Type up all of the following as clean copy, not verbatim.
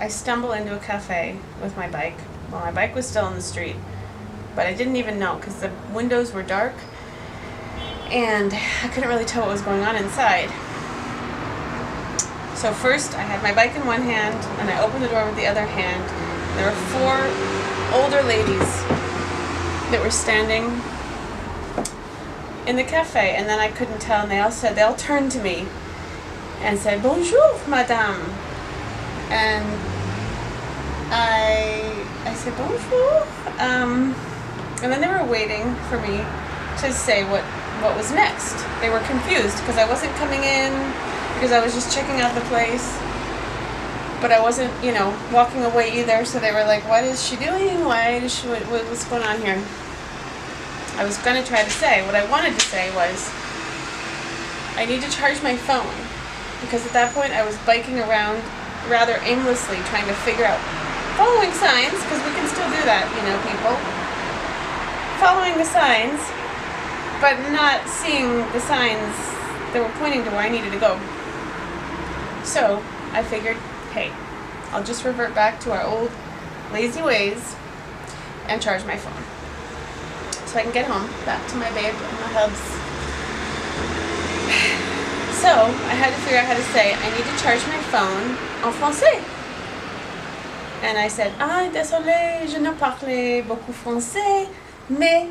I stumble into a cafe with my bike. Well, my bike was still in the street, but I didn't even know because the windows were dark and I couldn't really tell what was going on inside. So first I had my bike in one hand and I opened the door with the other hand. There were 4 older ladies that were standing in the cafe, and then I couldn't tell, and they all turned to me and said, "Bonjour, madame." And I said, "Bonjour." And then they were waiting for me to say what was next. They were confused because I wasn't coming in, because I was just checking out the place. But I wasn't, walking away either, so they were like, "What is she doing? What's going on here?" I was going to try to say, what I wanted to say was, I need to charge my phone. Because at that point I was biking around rather aimlessly, trying to figure out, following signs, because we can still do that, people. Following the signs, but not seeing the signs that were pointing to where I needed to go. So I figured, hey, I'll just revert back to our old lazy ways and charge my phone. So I can get home, back to my babe and my hubs. So I had to figure out how to say, I need to charge my phone en français. And I said, désolé, je ne parle beaucoup français, mais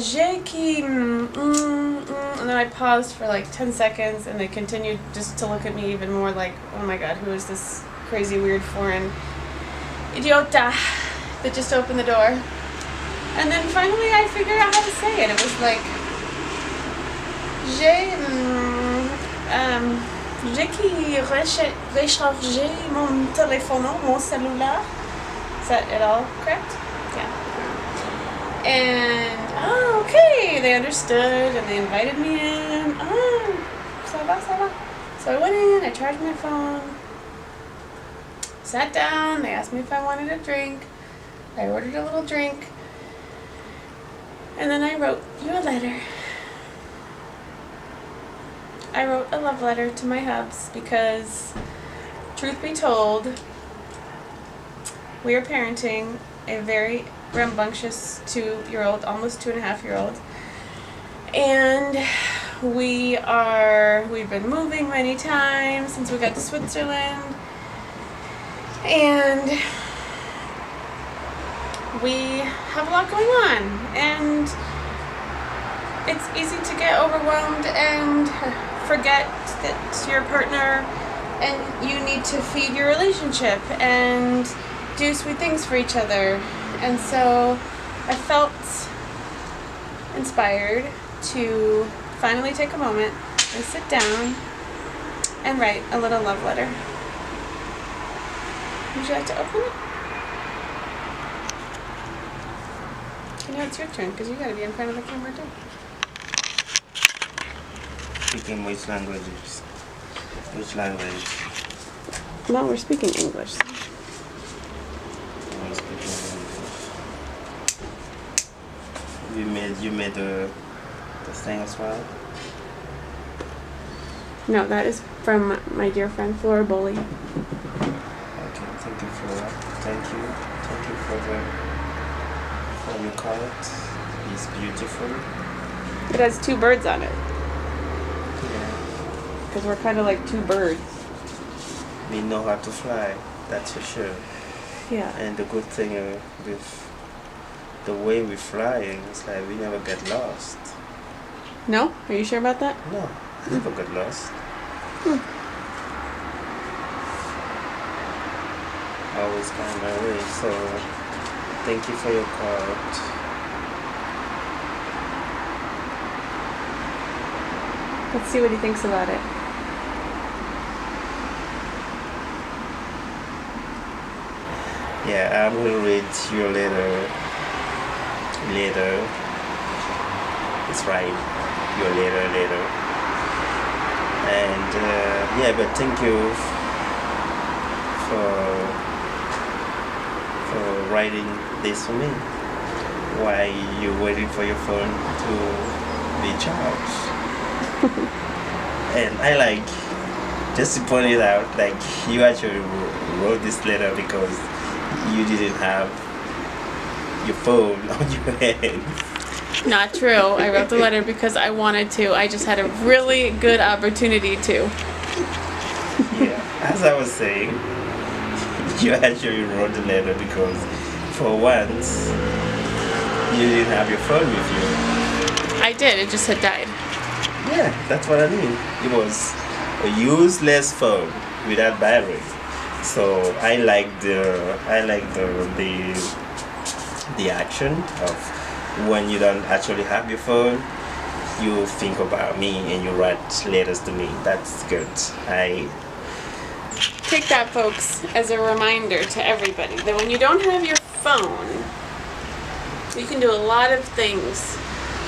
j'ai qui... And then I paused for like 10 seconds and they continued just to look at me even more like, oh my god, who is this crazy weird foreign idiota that just opened the door? And then finally I figured out how to say it. It was like, j'ai qui recharger mon téléphone, mon cellulaire. Is that it all correct? Yeah. And, okay, they understood and they invited me in. Ça va, ça va. So I went in, I charged my phone, sat down, they asked me if I wanted a drink. I ordered a little drink. And then I wrote you a letter. I wrote a love letter to my hubs because, truth be told, we are parenting a very rambunctious 2-year-old, almost 2.5-year-old. And we've been moving many times since we got to Switzerland. And we have a lot going on, and it's easy to get overwhelmed and forget that your partner and you need to feed your relationship and do sweet things for each other. And so I felt inspired to finally take a moment and sit down and write a little love letter. Would you like to open it? Now it's your turn, because you gotta be in front of the camera too. Speaking which languages? Which language? No, we're speaking English. I'm speaking English. You made the thing as well? No, that is from my dear friend Flora Bowley. Okay, thank you Flora. Thank you for your card. It's beautiful. It has 2 birds on it. Yeah. Because we're kind of like 2 birds. We know how to fly, that's for sure. Yeah. And the good thing with the way we're flying is like we never get lost. No? Are you sure about that? No, we never get lost. Always find my way. So thank you for your card. Let's see what he thinks about it. Yeah, I will read your letter later. It's right, your letter. And yeah, but thank you for writing this for me while you're waiting for your phone to be charged. And I like just to point it out, like you actually wrote this letter because you didn't have your phone on your head. Not true. I wrote the letter because I wanted to. I just had a really good opportunity to. Yeah, as I was saying, you actually wrote the letter because for once you didn't have your phone with you. I did. It just had died. Yeah, that's what I mean. It was a useless phone without battery. So I like the action of when you don't actually have your phone, you think about me and you write letters to me. That's good. I Take that, folks, as a reminder to everybody that when you don't have your phone, you can do a lot of things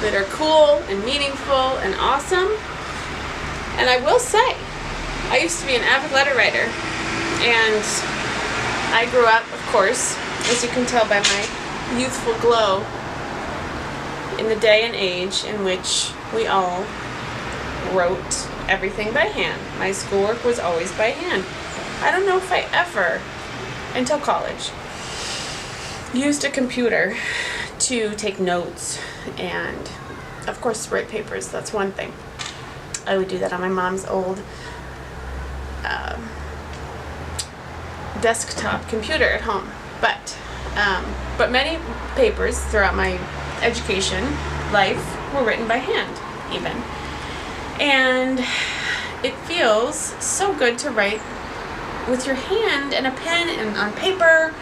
that are cool and meaningful and awesome. And I will say, I used to be an avid letter writer, and I grew up, of course, as you can tell by my youthful glow, in the day and age in which we all wrote everything by hand. My schoolwork was always by hand. I don't know if I ever, until college, used a computer to take notes and, of course, write papers. That's one thing. I would do that on my mom's old desktop computer at home. But many papers throughout my education life were written by hand, even. And it feels so good to write with your hand and a pen and on paper,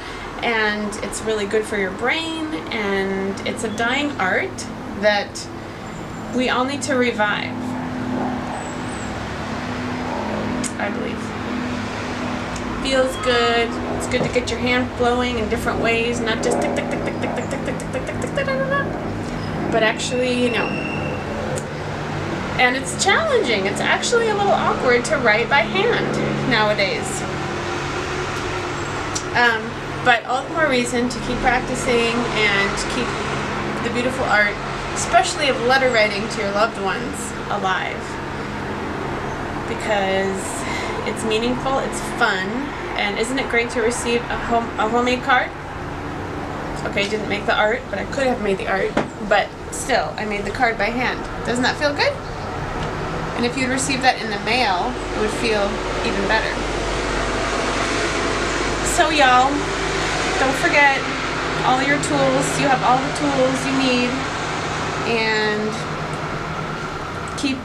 and it's really good for your brain, and it's a dying art that we all need to revive, I believe. Feels good. It's good to get your hand flowing in different ways, not just tick tick tick tick tick tick tick tick tick tick tick tick tick, but actually, and it's challenging. It's actually a little awkward to write by hand nowadays. But all the more reason to keep practicing and keep the beautiful art, especially of letter writing to your loved ones, alive. Because it's meaningful, it's fun, and isn't it great to receive a homemade card? Okay, I didn't make the art, but I could have made the art. But still, I made the card by hand. Doesn't that feel good? And if you'd received that in the mail, it would feel even better. So y'all, don't forget all your tools. You have all the tools you need. And keep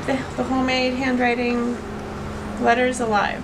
the homemade handwriting letters alive.